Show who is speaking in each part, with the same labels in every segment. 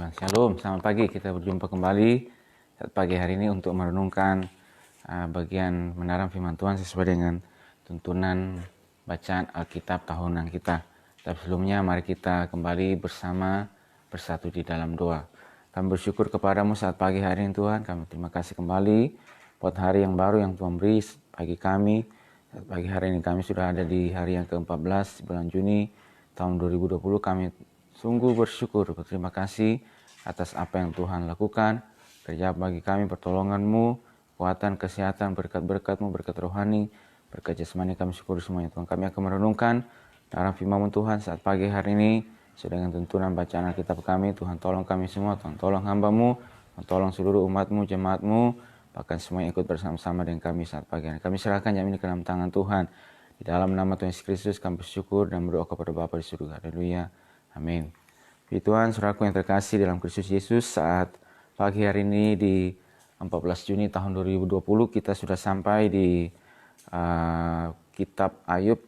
Speaker 1: Tuhan. Shalom, selamat pagi. Kita berjumpa kembali pagi hari ini untuk merenungkan bagian mendalam firman Tuhan sesuai dengan tuntunan bacaan Alkitab tahunan kita. Tapi sebelumnya mari kita kembali bersatu di dalam doa. Kami bersyukur kepadamu saat pagi hari ini Tuhan. Kami terima kasih kembali buat hari yang baru yang Tuhan beri bagi kami. Saat pagi hari ini kami sudah ada di hari yang ke-14 bulan Juni tahun 2020. Kami sungguh bersyukur, berterima kasih atas apa yang Tuhan lakukan. Kerja bagi kami, pertolongan-Mu, kekuatan, kesehatan, berkat-berkat-Mu, berkat rohani, berkat jasmani, kami syukur semuanya Tuhan. Kami akan merenungkan dalam firman-Mu Tuhan saat pagi hari ini, sesuai dengan tuntunan bacaan Alkitab kami. Tuhan tolong kami semua, Tuhan tolong hamba-Mu, Tuhan tolong seluruh umat-Mu, jemaat-Mu, bahkan semua yang ikut bersama-sama dengan kami saat pagi hari ini. Kami serahkan jam ini ke dalam tangan Tuhan. Di dalam nama Tuhan Yesus Kristus kami bersyukur dan berdoa kepada Bapa di surga. Haleluya. Amin. Puji Tuhan, saudaraku yang terkasih dalam Kristus Yesus, saat pagi hari ini di 14 Juni tahun 2020 kita sudah sampai di kitab Ayub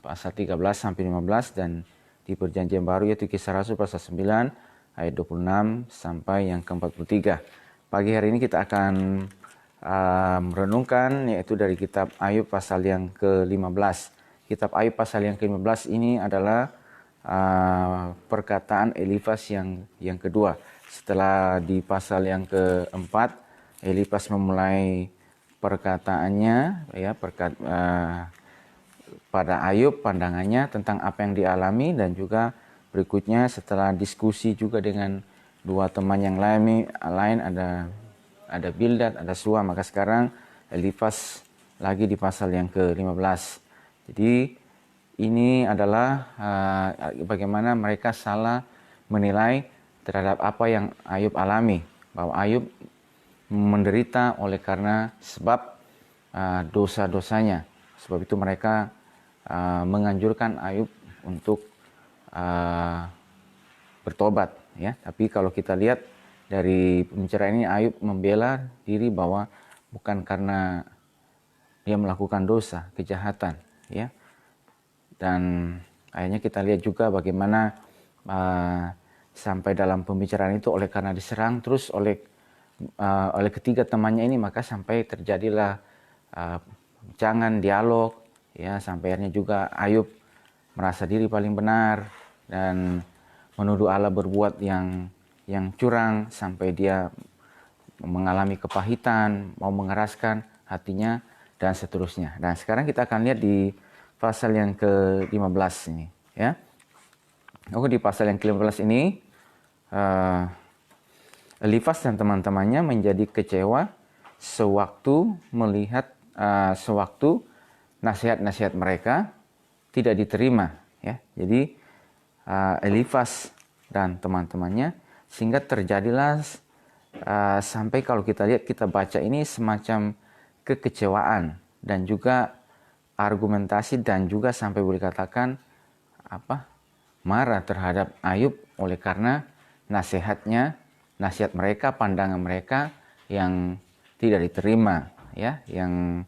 Speaker 1: pasal 13 sampai 15 dan di perjanjian baru yaitu Kisah Rasul pasal 9 ayat 26 sampai yang ke-43. Pagi hari ini kita akan merenungkan yaitu dari kitab Ayub pasal yang ke-15. Kitab Ayub pasal yang ke-15 ini adalah perkataan Elifas yang kedua. Setelah di pasal yang keempat, Elifas memulai perkataannya pada Ayub, pandangannya tentang apa yang dialami, dan juga berikutnya setelah diskusi juga dengan dua teman yang lain ada Bildad, ada Sua, maka sekarang Elifas lagi di pasal yang ke-15. Jadi ini adalah bagaimana mereka salah menilai terhadap apa yang Ayub alami. Bahwa Ayub menderita oleh karena sebab dosa-dosanya. Sebab itu mereka menganjurkan Ayub untuk bertobat. Ya. Tapi kalau kita lihat dari pembicaraan ini, Ayub membela diri bahwa bukan karena dia melakukan dosa, kejahatan. Ya. Dan akhirnya kita lihat juga bagaimana sampai dalam pembicaraan itu oleh karena diserang terus oleh ketiga temannya ini, maka sampai terjadilah jangan dialog, ya, sampai akhirnya juga Ayub merasa diri paling benar dan menuduh Allah berbuat yang curang sampai dia mengalami kepahitan, mau mengeraskan hatinya dan seterusnya. Dan sekarang kita akan lihat di pasal yang ke-15 ini, ya. Di pasal yang ke-15 ini Elifas dan teman-temannya menjadi kecewa sewaktu melihat nasihat-nasihat mereka tidak diterima, ya. Jadi Elifas dan teman-temannya, sehingga terjadilah sampai kalau kita lihat, kita baca ini semacam kekecewaan dan juga argumentasi dan juga sampai boleh katakan marah terhadap Ayub oleh karena nasihat mereka, pandangan mereka yang tidak diterima, ya, yang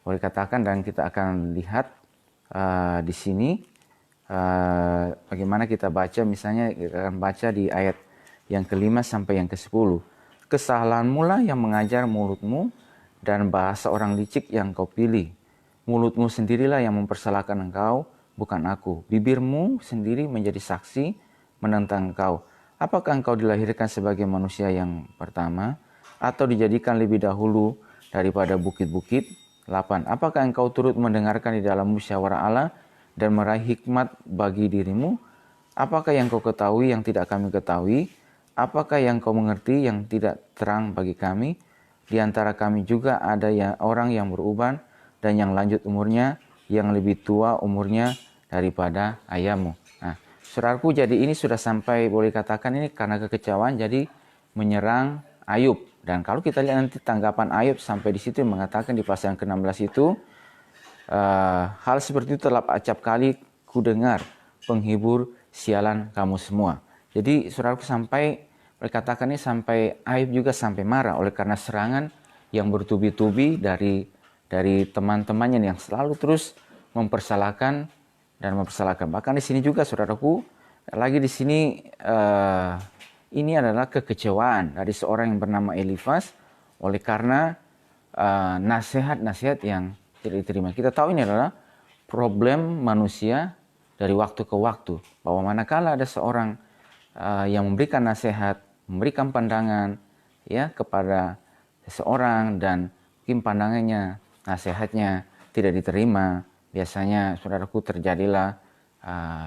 Speaker 1: boleh katakan. Dan kita akan lihat di sini bagaimana kita baca, misalnya kita akan baca di ayat yang ke-5 sampai yang ke-10. Kesalahanmu lah yang mengajar mulutmu dan bahasa orang licik yang kau pilih. Mulutmu sendirilah yang mempersalahkan engkau, bukan aku. Bibirmu sendiri menjadi saksi menentang engkau. Apakah engkau dilahirkan sebagai manusia yang pertama, atau dijadikan lebih dahulu daripada bukit-bukit? 8. Apakah engkau turut mendengarkan di dalam musyawarah Allah dan meraih hikmat bagi dirimu? Apakah yang kau ketahui yang tidak kami ketahui? Apakah yang kau mengerti yang tidak terang bagi kami? Di antara kami juga ada orang yang beruban dan yang lanjut umurnya, yang lebih tua umurnya daripada ayahmu. Nah, saudaraku, jadi ini sudah sampai boleh katakan ini karena kekecewaan jadi menyerang Ayub. Dan kalau kita lihat nanti tanggapan Ayub sampai di situ mengatakan di pasal yang ke-16 itu, hal seperti itu telah acap kali ku dengar, penghibur sialan kamu semua. Jadi saudaraku, sampai berkatakan ini sampai Ayub juga sampai marah oleh karena serangan yang bertubi-tubi dari teman-temannya yang selalu terus mempersalahkan. Bahkan di sini juga saudaraku, lagi di sini ini adalah kekecewaan dari seorang yang bernama Elifas oleh karena nasihat-nasihat yang tidak diterima. Kita tahu ini adalah problem manusia dari waktu ke waktu, bahwa manakala ada seorang yang memberikan nasihat, memberikan pandangan ya kepada seseorang dan mungkin pandangannya, nasihatnya tidak diterima, biasanya saudaraku terjadilah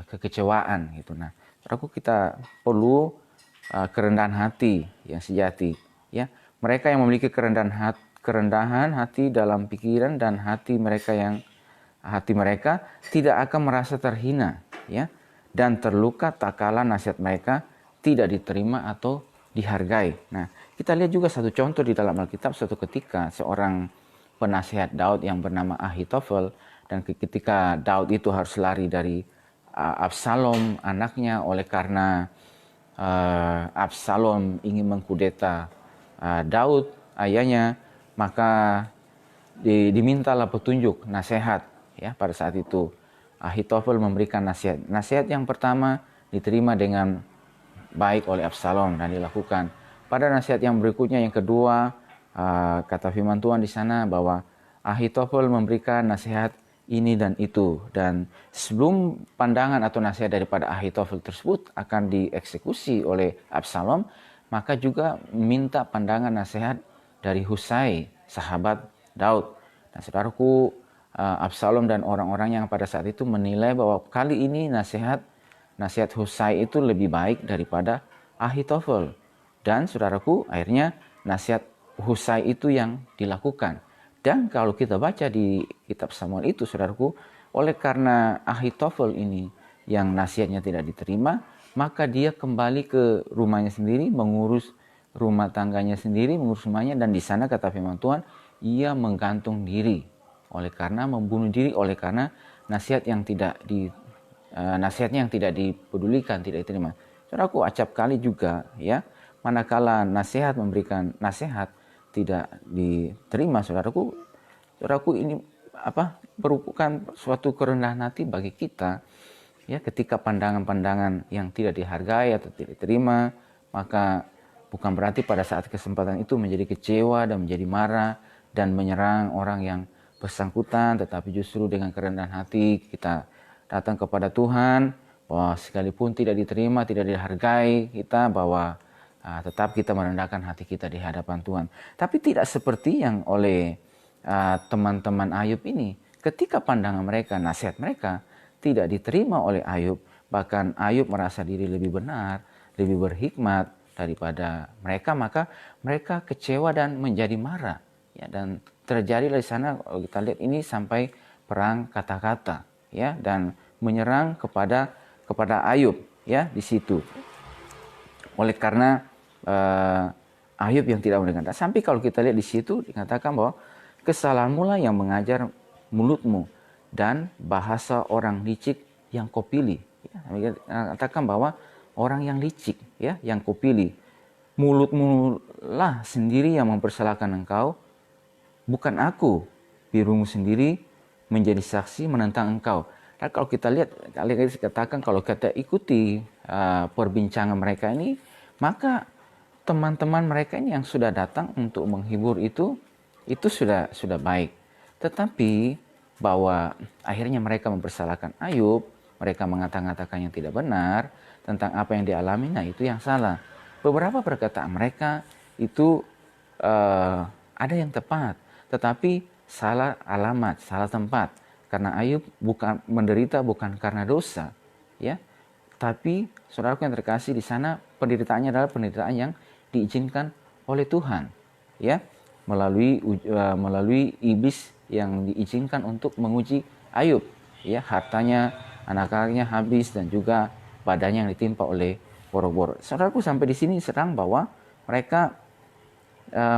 Speaker 1: kekecewaan gitu. Nah, saudaraku, kita perlu kerendahan hati yang sejati ya. Mereka yang memiliki kerendahan hati dalam pikiran dan hati mereka tidak akan merasa terhina ya, dan terluka tak kala nasihat mereka tidak diterima atau dihargai. Nah, kita lihat juga satu contoh di dalam Alkitab. Suatu ketika seorang penasihat Daud yang bernama Ahitofel, dan ketika Daud itu harus lari dari Absalom anaknya oleh karena Absalom ingin mengkudeta Daud ayahnya, maka dimintalah petunjuk, nasihat ya. Pada saat itu Ahitofel memberikan nasihat. Nasihat yang pertama diterima dengan baik oleh Absalom dan dilakukan. Pada nasihat yang berikutnya, yang kedua, kata firman Tuhan di sana bahwa Ahitofel memberikan nasihat ini dan itu, dan sebelum pandangan atau nasihat daripada Ahitofel tersebut akan dieksekusi oleh Absalom, maka juga minta pandangan nasihat dari Husai, sahabat Daud. Nah, saudaraku, Absalom dan orang-orang yang pada saat itu menilai bahwa kali ini nasihat Husai itu lebih baik daripada Ahitofel. Dan saudaraku, akhirnya nasihat Husai itu yang dilakukan. Dan kalau kita baca di kitab Samuel itu, saudaraku, oleh karena Ahitofel ini yang nasihatnya tidak diterima, maka dia kembali ke rumahnya sendiri, mengurus rumah tangganya sendiri, mengurus rumahnya, dan di sana kata firman Tuhan, ia menggantung diri oleh karena membunuh diri, oleh karena nasihatnya yang tidak dipedulikan, tidak diterima. Saudaraku, acap kali juga ya, manakala memberikan nasihat tidak diterima, saudaraku ini merupakan suatu kerendahan hati bagi kita ya. Ketika pandangan-pandangan yang tidak dihargai atau tidak diterima, maka bukan berarti pada saat kesempatan itu menjadi kecewa dan menjadi marah dan menyerang orang yang bersangkutan, tetapi justru dengan kerendahan hati kita datang kepada Tuhan, bahwa sekalipun tidak diterima, tidak dihargai kita, bahwa tetap kita merendahkan hati kita di hadapan Tuhan. Tapi tidak seperti yang oleh teman-teman Ayub ini. Ketika pandangan mereka, nasihat mereka tidak diterima oleh Ayub, bahkan Ayub merasa diri lebih benar, lebih berhikmat daripada mereka, maka mereka kecewa dan menjadi marah. Ya, dan terjadi di sana, kalau kita lihat ini sampai perang kata-kata, ya, dan menyerang kepada Ayub, ya, di situ. Oleh karena Ayub yang tidak mendengar. Sampai kalau kita lihat di situ dikatakan bahwa kesalahanmu lah yang mengajar mulutmu dan bahasa orang licik yang kau pilih. Ya, katakan bahwa orang yang licik, ya, yang kau pilih. Mulutmu lah sendiri yang mempersalahkan engkau, bukan aku. Birumu sendiri menjadi saksi menentang engkau. Dan kalau kita lihat, katakan kalau kita ikuti perbincangan mereka ini, maka teman-teman mereka ini yang sudah datang untuk menghibur itu sudah baik. Tetapi bahwa akhirnya mereka mempersalahkan Ayub, mereka mengatakan yang tidak benar tentang apa yang dialami, nah itu yang salah. Beberapa perkataan mereka itu ada yang tepat, tetapi salah alamat, salah tempat. Karena Ayub menderita bukan karena dosa, ya. Tapi saudaraku yang terkasih, di sana penderitaannya adalah penderitaan yang diizinkan oleh Tuhan, ya, melalui iblis yang diizinkan untuk menguji Ayub, ya, hartanya, anak-anaknya habis, dan juga badannya yang ditimpa oleh borok-borok. Saudaraku, sampai di sini serang bahwa mereka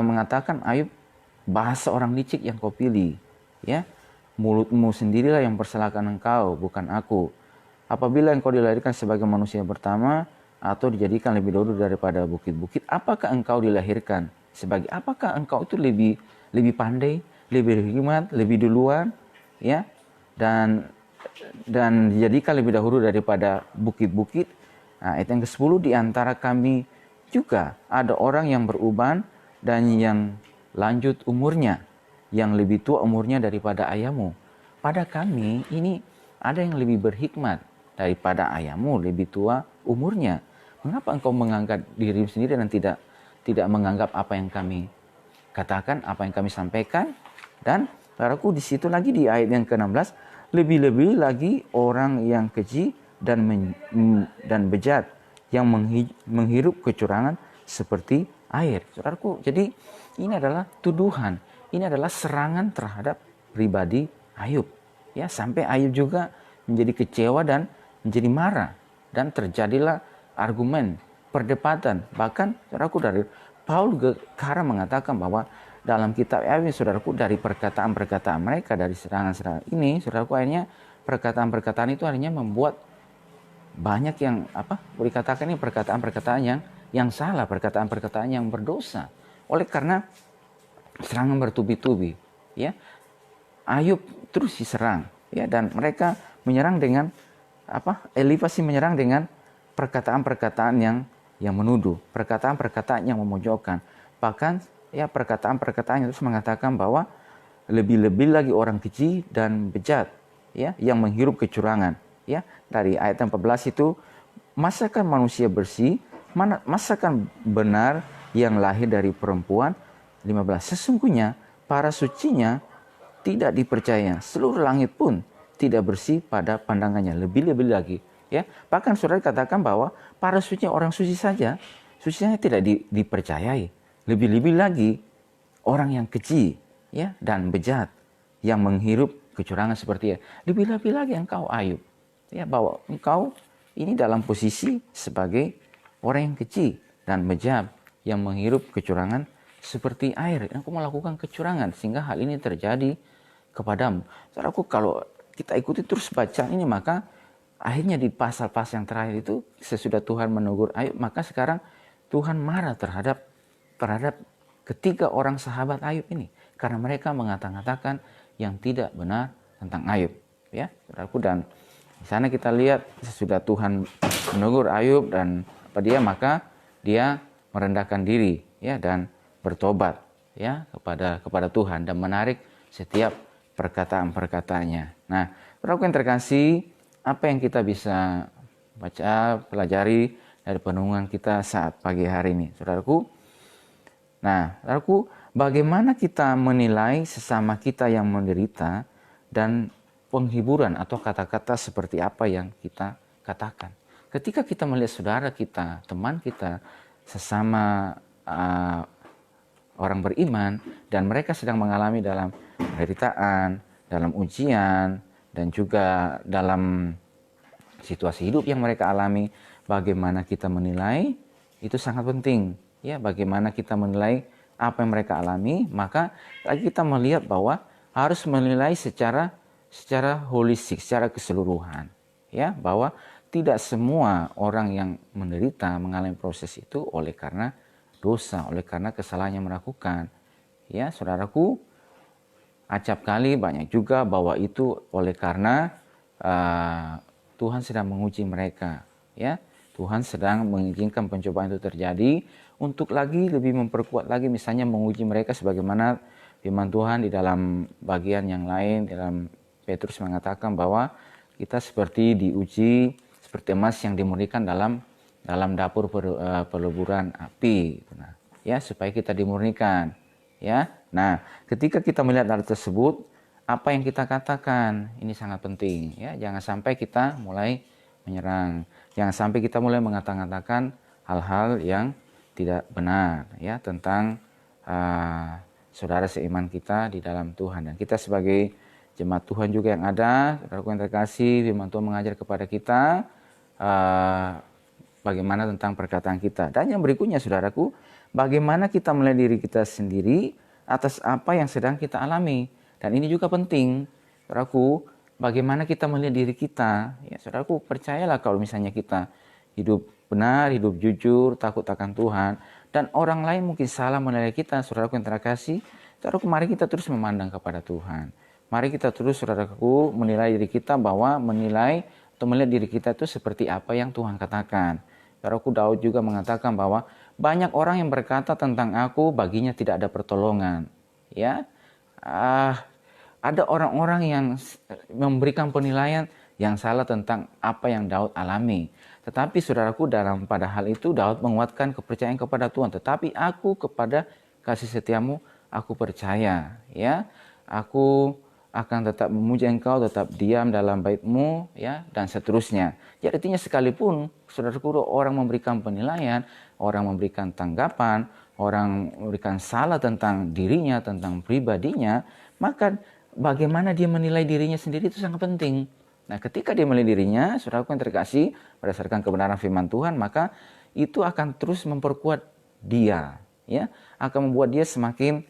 Speaker 1: mengatakan Ayub, bahasa orang licik yang kau pilih, ya, mulutmu sendirilah yang mempersalahkan engkau, bukan aku. Apabila engkau dilahirkan sebagai manusia pertama atau dijadikan lebih dahulu daripada bukit-bukit, apakah engkau dilahirkan sebagai, apakah engkau itu lebih pandai, lebih hikmat, lebih duluan, ya, dan dijadikan lebih dahulu daripada bukit-bukit. Nah, ayat yang ke-10, di antara kami juga ada orang yang beruban dan yang lanjut umurnya, yang lebih tua umurnya daripada ayahmu. Pada kami ini ada yang lebih berhikmat daripada ayahmu, lebih tua umurnya. Mengapa engkau mengangkat dirimu sendiri dan tidak menganggap apa yang kami katakan, apa yang kami sampaikan? Dan saudaraku, di situ lagi di ayat yang ke-16, lebih-lebih lagi orang yang keji dan bejat, yang menghirup kecurangan seperti air. Saudaraku, jadi ini adalah tuduhan, ini adalah serangan terhadap pribadi Ayub. Ya, sampai Ayub juga menjadi kecewa dan menjadi marah, dan terjadilah argumen, perdebatan. Bahkan saudaraku, dari Paul Gekara mengatakan bahwa dalam kitab Ayub, saudaraku, dari perkataan-perkataan mereka, dari serangan-serangan ini, saudaraku, akhirnya perkataan-perkataan itu akhirnya membuat banyak yang boleh dikatakan ini perkataan-perkataan yang salah, perkataan-perkataan yang berdosa. Oleh karena serangan bertubi-tubi, ya, Ayub terus diserang, ya, dan mereka menyerang dengan Elifas menyerang dengan perkataan-perkataan yang menuduh, perkataan-perkataan yang memojokkan. Bahkan ya, perkataan-perkataan yang terus mengatakan bahwa lebih-lebih lagi orang keji dan bejat, ya, yang menghirup kecurangan. Ya, dari ayat 14 itu, masakan manusia bersih, masakan benar yang lahir dari perempuan. 15, sesungguhnya para sucinya tidak dipercaya, seluruh langit pun tidak bersih pada pandangannya. Lebih-lebih lagi, ya, bahkan saudara katakan bahwa para suci, orang suci saja, sucinya tidak dipercayai. Lebih-lebih lagi orang yang keji, ya, dan bejat, yang menghirup kecurangan seperti itu. Lebih-lebih lagi engkau Ayub, ya, bahwa engkau ini dalam posisi sebagai orang yang keji dan bejat, yang menghirup kecurangan seperti air. Engkau melakukan kecurangan sehingga hal ini terjadi kepadamu. Saudaraku, kalau kita ikuti terus bacaan ini, maka akhirnya di pasal-pasal yang terakhir itu, sesudah Tuhan menegur Ayub, maka sekarang Tuhan marah terhadap ketiga orang sahabat Ayub ini, karena mereka mengatakan yang tidak benar tentang Ayub, ya, saudaraku. Dan di sana kita lihat sesudah Tuhan menegur Ayub dan maka dia merendahkan diri, ya, dan bertobat, ya, kepada Tuhan, dan menarik setiap perkataan-perkataannya. Nah, saudaraku yang terkasih, apa yang kita bisa baca, pelajari dari perenungan kita saat pagi hari ini, saudaraku? Nah, saudaraku, bagaimana kita menilai sesama kita yang menderita, dan penghiburan atau kata-kata seperti apa yang kita katakan? Ketika kita melihat saudara kita, teman kita, sesama orang beriman, dan mereka sedang mengalami dalam penderitaan, dalam ujian, dan juga dalam situasi hidup yang mereka alami, bagaimana kita menilai, itu sangat penting, ya. Bagaimana kita menilai apa yang mereka alami, maka lagi kita melihat bahwa harus menilai secara holistik, secara keseluruhan, ya, bahwa tidak semua orang yang menderita mengalami proses itu oleh karena dosa, oleh karena kesalahan yang melakukan, ya, saudaraku. Acap kali banyak juga bahwa itu oleh karena Tuhan sedang menguji mereka, ya. Tuhan sedang mengizinkan pencobaan itu terjadi untuk lagi lebih memperkuat lagi, misalnya menguji mereka, sebagaimana firman Tuhan di dalam bagian yang lain, dalam Petrus mengatakan bahwa kita seperti diuji seperti emas yang dimurnikan dalam dapur peleburan api, nah, ya, supaya kita dimurnikan, ya. Nah, ketika kita melihat hal tersebut, apa yang kita katakan ini sangat penting, ya. Jangan sampai kita mulai menyerang, jangan sampai kita mulai mengatakan hal-hal yang tidak benar, ya, tentang saudara seiman kita di dalam Tuhan. Dan kita sebagai jemaat Tuhan juga yang ada, saudaraku yang terkasih, firman Tuhan mengajar kepada kita bagaimana tentang perkataan kita. Dan yang berikutnya, saudaraku, bagaimana kita melihat diri kita sendiri atas apa yang sedang kita alami. Dan ini juga penting, saudaraku, bagaimana kita melihat diri kita. Ya, saudaraku, percayalah kalau misalnya kita hidup benar, hidup jujur, takut akan Tuhan, dan orang lain mungkin salah menilai kita, saudaraku yang terkasih, saudaraku, mari kita terus memandang kepada Tuhan. Mari kita terus, saudaraku, menilai diri kita, bahwa menilai atau melihat diri kita itu seperti apa yang Tuhan katakan. Saudaraku, Daud juga mengatakan bahwa banyak orang yang berkata tentang aku, baginya tidak ada pertolongan. Ya, ada orang-orang yang memberikan penilaian yang salah tentang apa yang Daud alami. Tetapi saudaraku, pada hal itu Daud menguatkan kepercayaan kepada Tuhan. Tetapi aku kepada kasih setiamu aku percaya, ya. Aku akan tetap memuji Engkau, tetap diam dalam bait-Mu, ya, dan seterusnya. Jadi artinya sekalipun saudaraku orang memberikan penilaian, orang memberikan tanggapan, orang memberikan salah tentang dirinya, tentang pribadinya, maka bagaimana dia menilai dirinya sendiri itu sangat penting. Nah, ketika dia menilai dirinya, saudaraku yang terkasih, berdasarkan kebenaran firman Tuhan, maka itu akan terus memperkuat dia, ya, akan membuat dia semakin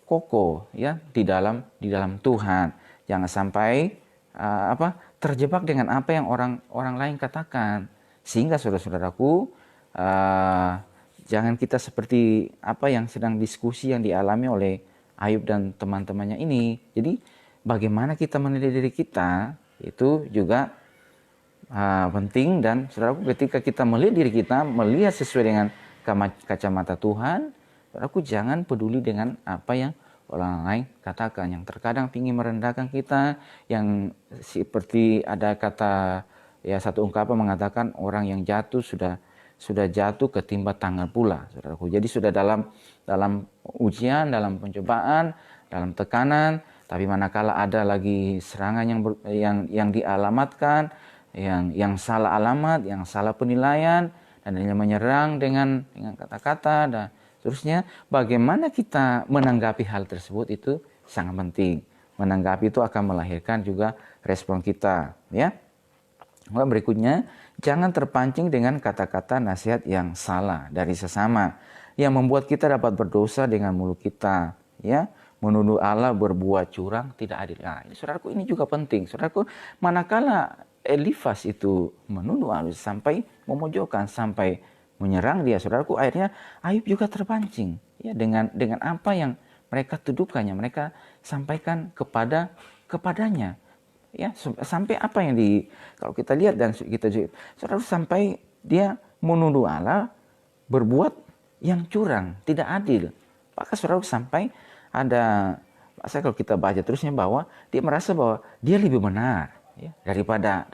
Speaker 1: kokoh, ya, di dalam Tuhan. Jangan sampai terjebak dengan apa yang orang lain katakan, sehingga saudara-saudaraku, jangan kita seperti apa yang sedang diskusi yang dialami oleh Ayub dan teman-temannya ini. Jadi bagaimana kita menilai diri kita itu juga penting, dan saudaraku, ketika kita melihat diri kita, melihat sesuai dengan kacamata Tuhan, saudaraku, jangan peduli dengan apa yang orang lain katakan, yang terkadang ingin merendahkan kita, yang seperti ada kata, ya, satu ungkapan mengatakan orang yang jatuh sudah jatuh ketimpa tangan pula, saudaraku. Jadi sudah dalam ujian, dalam pencobaan, dalam tekanan, tapi manakala ada lagi serangan yang dialamatkan, yang salah alamat, yang salah penilaian, dan dia menyerang dengan kata-kata dan seterusnya, bagaimana kita menanggapi hal tersebut itu sangat penting. Menanggapi itu akan melahirkan juga respon kita, ya. Berikutnya, jangan terpancing dengan kata-kata nasihat yang salah dari sesama, yang membuat kita dapat berdosa dengan mulut kita, ya. Menuduh Allah berbuat curang, tidak adil. Nah, saudaraku, ini juga penting. Saudaraku, manakala Elifas itu menuduh Allah sampai memojokkan, sampai menyerang dia, saudaraku, akhirnya Ayub juga terpancing, ya, dengan apa yang mereka tuduhkannya, mereka sampaikan kepadanya, ya, sampai apa yang kalau kita lihat dan kita juga, saudaraku, sampai dia menuduh Allah berbuat yang curang, tidak adil. Maka saudaraku, sampai saya kalau kita baca terusnya bahwa dia merasa bahwa dia lebih benar, ya, daripada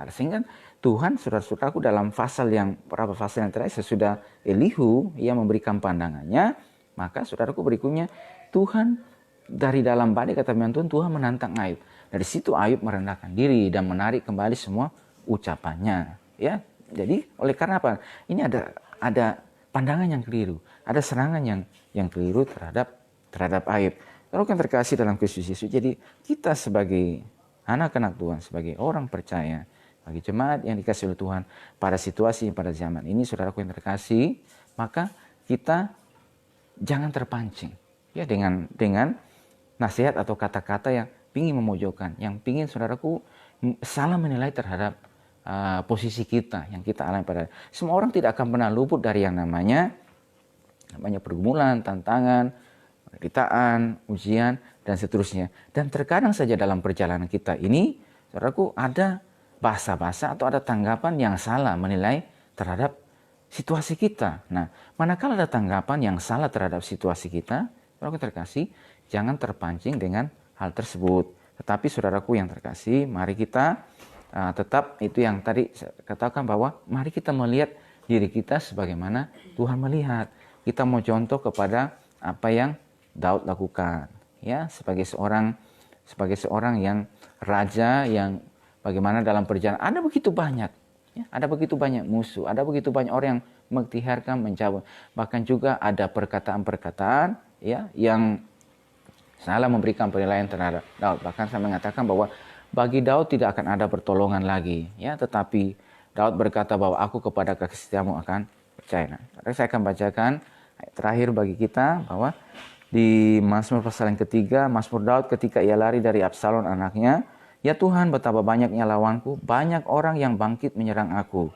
Speaker 1: sehingga Tuhan, saudara-saudaraku, dalam beberapa pasal yang terakhir sesudah Elihu ia memberikan pandangannya, maka saudaraku, berikutnya Tuhan dari dalam badai kata firman Tuhan menantang Ayub. Dari situ Ayub merendahkan diri dan menarik kembali semua ucapannya, ya. Jadi oleh karena apa? Ini ada pandangan yang keliru, ada serangan yang keliru terhadap Ayub. Kalau yang terkasih dalam Kristus Yesus, jadi kita sebagai anak-anak Tuhan, sebagai orang percaya, bagi jemaat yang dikasih oleh Tuhan pada situasi pada zaman ini, saudaraku yang terkasih, maka kita jangan terpancing, ya, dengan nasihat atau kata-kata yang ingin memojokkan, yang ingin saudaraku salah menilai terhadap posisi kita yang kita alami pada. Semua orang tidak akan pernah luput dari yang namanya pergumulan, tantangan, penderitaan, ujian, dan seterusnya. Dan terkadang saja dalam perjalanan kita ini, saudaraku, ada bahasa-bahasa atau ada tanggapan yang salah menilai terhadap situasi kita. Nah, manakala ada tanggapan yang salah terhadap situasi kita, saudaraku terkasih, jangan terpancing dengan hal tersebut. Tetapi saudaraku yang terkasih, mari kita tetap itu yang tadi saya katakan, bahwa mari kita melihat diri kita sebagaimana Tuhan melihat. Kita mau contoh kepada apa yang Daud lakukan, ya, sebagai seorang yang raja, yang bagaimana dalam perjalanan ada begitu banyak, ya, ada begitu banyak musuh, ada begitu banyak orang yang mengikhtiarkan, mencabut, bahkan juga ada perkataan-perkataan, ya, yang salah memberikan penilaian terhadap Daud. Bahkan saya mengatakan bahwa bagi Daud tidak akan ada pertolongan lagi, ya, tetapi Daud berkata bahwa aku kepada kasih setiamu akan percaya. Nah, saya akan bacakan terakhir bagi kita bahwa di Mazmur pasal yang ketiga, Mazmur Daud ketika ia lari dari Absalom anaknya, ya Tuhan, betapa banyaknya lawanku, banyak orang yang bangkit menyerang aku.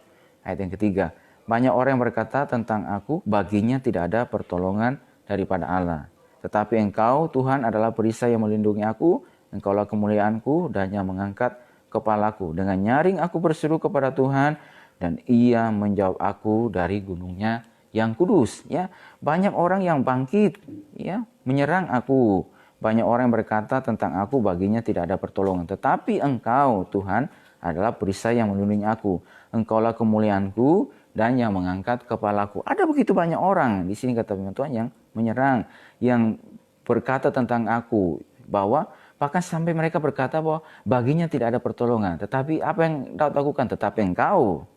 Speaker 1: Ayat yang ketiga, banyak orang yang berkata tentang aku, baginya tidak ada pertolongan daripada Allah. Tetapi Engkau, Tuhan, adalah perisai yang melindungi aku, Engkaulah kemuliaanku dan yang mengangkat kepalaku. Dengan nyaring aku berseru kepada Tuhan, dan ia menjauh aku dari gunungnya yang kudus. Ya, banyak orang yang bangkit, ya, menyerang aku. Banyak orang yang berkata tentang aku, baginya tidak ada pertolongan. Tetapi Engkau, Tuhan, adalah perisai yang melindungi aku. Engkaulah kemuliaanku dan yang mengangkat kepalaku. Ada begitu banyak orang di sini kata firman Tuhan yang menyerang, yang berkata tentang aku, bahwa bahkan sampai mereka berkata bahwa baginya tidak ada pertolongan. Tetapi apa yang Daud lakukan? Tetapi Engkau,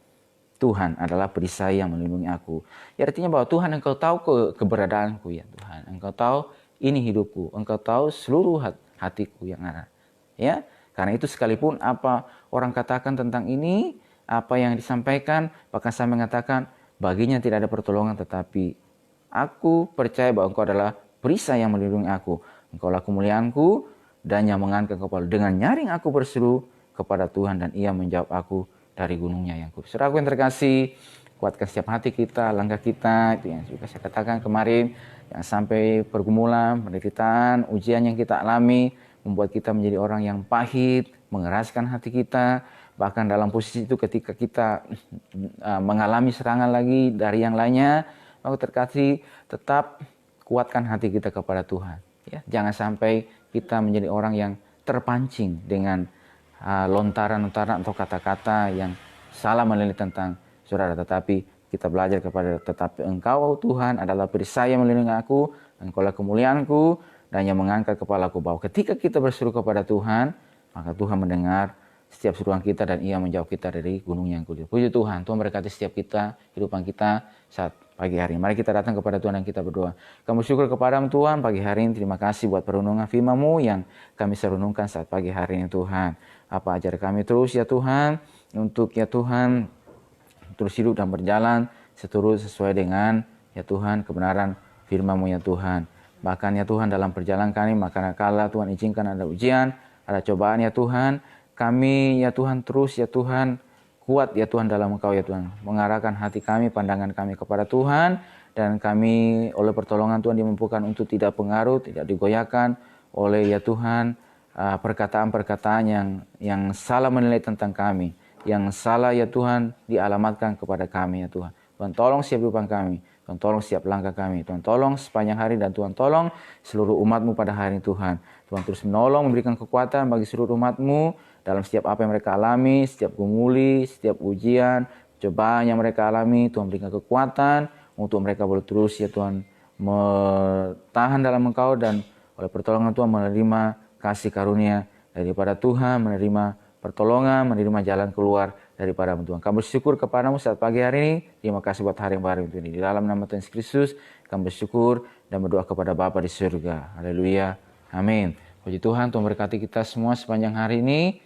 Speaker 1: Tuhan, adalah perisai yang melindungi aku. Ya, artinya bahwa Tuhan, Engkau tahu keberadaanku ya Tuhan. Engkau tahu ini hidupku. Engkau tahu seluruh hatiku yang ada. Ya, karena itu sekalipun apa orang katakan tentang ini, apa yang disampaikan, bahkan saya mengatakan baginya tidak ada pertolongan, tetapi aku percaya bahwa Engkau adalah perisai yang melindungi aku. Engkaulah kemuliaanku dan yang mengangkat kepala. Dengan nyaring aku berseru kepada Tuhan dan ia menjawab aku dari gunungnya yang kudus. Saudaraku yang terkasih, kuatkan setiap hati kita, langkah kita, itu yang juga saya katakan kemarin, yang sampai pergumulan, penderitaan, ujian yang kita alami, membuat kita menjadi orang yang pahit, mengeraskan hati kita. Bahkan dalam posisi itu ketika kita mengalami serangan lagi dari yang lainnya, maka terkasih tetap kuatkan hati kita kepada Tuhan. Ya, jangan sampai kita menjadi orang yang terpancing dengan lontaran-lontaran atau kata-kata yang salah menilai tentang saudara. Tetapi kita belajar kepada tetapi Engkau Tuhan adalah perisai yang melindungi aku, Engkaulah kemuliaanku dan yang mengangkat kepalaku. Bahwa ketika kita berseru kepada Tuhan, maka Tuhan mendengar setiap seruan kita dan ia menjauh kita dari gunung yang kudus. Puji Tuhan, Tuhan berkati setiap kita, kehidupan kita saat pagi hari ini. Mari kita datang kepada Tuhan dan kita berdoa. Kami bersyukur kepada-Mu Tuhan pagi hari ini. Terima kasih buat perundungan firman-Mu yang kami renungkan saat pagi hari ini Tuhan. Apa ajar kami terus ya Tuhan, untuk ya Tuhan terus hidup dan berjalan sesuai dengan ya Tuhan kebenaran firman-Mu ya Tuhan. Bahkan ya Tuhan dalam perjalanan kami, maka kala Tuhan izinkan ada ujian, ada cobaan ya Tuhan, kami ya Tuhan terus ya Tuhan kuat ya Tuhan dalam Engkau ya Tuhan. Mengarahkan hati kami, pandangan kami kepada Tuhan. Dan kami oleh pertolongan Tuhan dimampukan untuk tidak pengaruh, tidak digoyahkan oleh ya Tuhan perkataan-perkataan yang salah menilai tentang kami. Yang salah ya Tuhan dialamatkan kepada kami ya Tuhan. Tuhan tolong setiap kehidupan kami. Tuhan tolong setiap langkah kami. Tuhan tolong sepanjang hari dan Tuhan tolong seluruh umat-Mu pada hari ini Tuhan. Tuhan terus menolong, memberikan kekuatan bagi seluruh umat-Mu dalam setiap apa yang mereka alami, setiap gumuli, setiap ujian, cobaan yang mereka alami. Tuhan berikan kekuatan untuk mereka boleh terus ya Tuhan bertahan dalam Engkau dan oleh pertolongan Tuhan menerima kasih karunia daripada Tuhan, menerima pertolongan, menerima jalan keluar daripada Tuhan. Kami bersyukur kepada-Mu saat pagi hari ini. Terima kasih buat hari yang baru ini. Di dalam nama Tuhan Yesus Kristus, kami bersyukur dan berdoa kepada Bapa di surga. Haleluya. Amin. Puji Tuhan, Tuhan berkati kita semua sepanjang hari ini.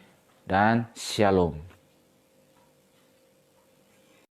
Speaker 1: Dan Shalom.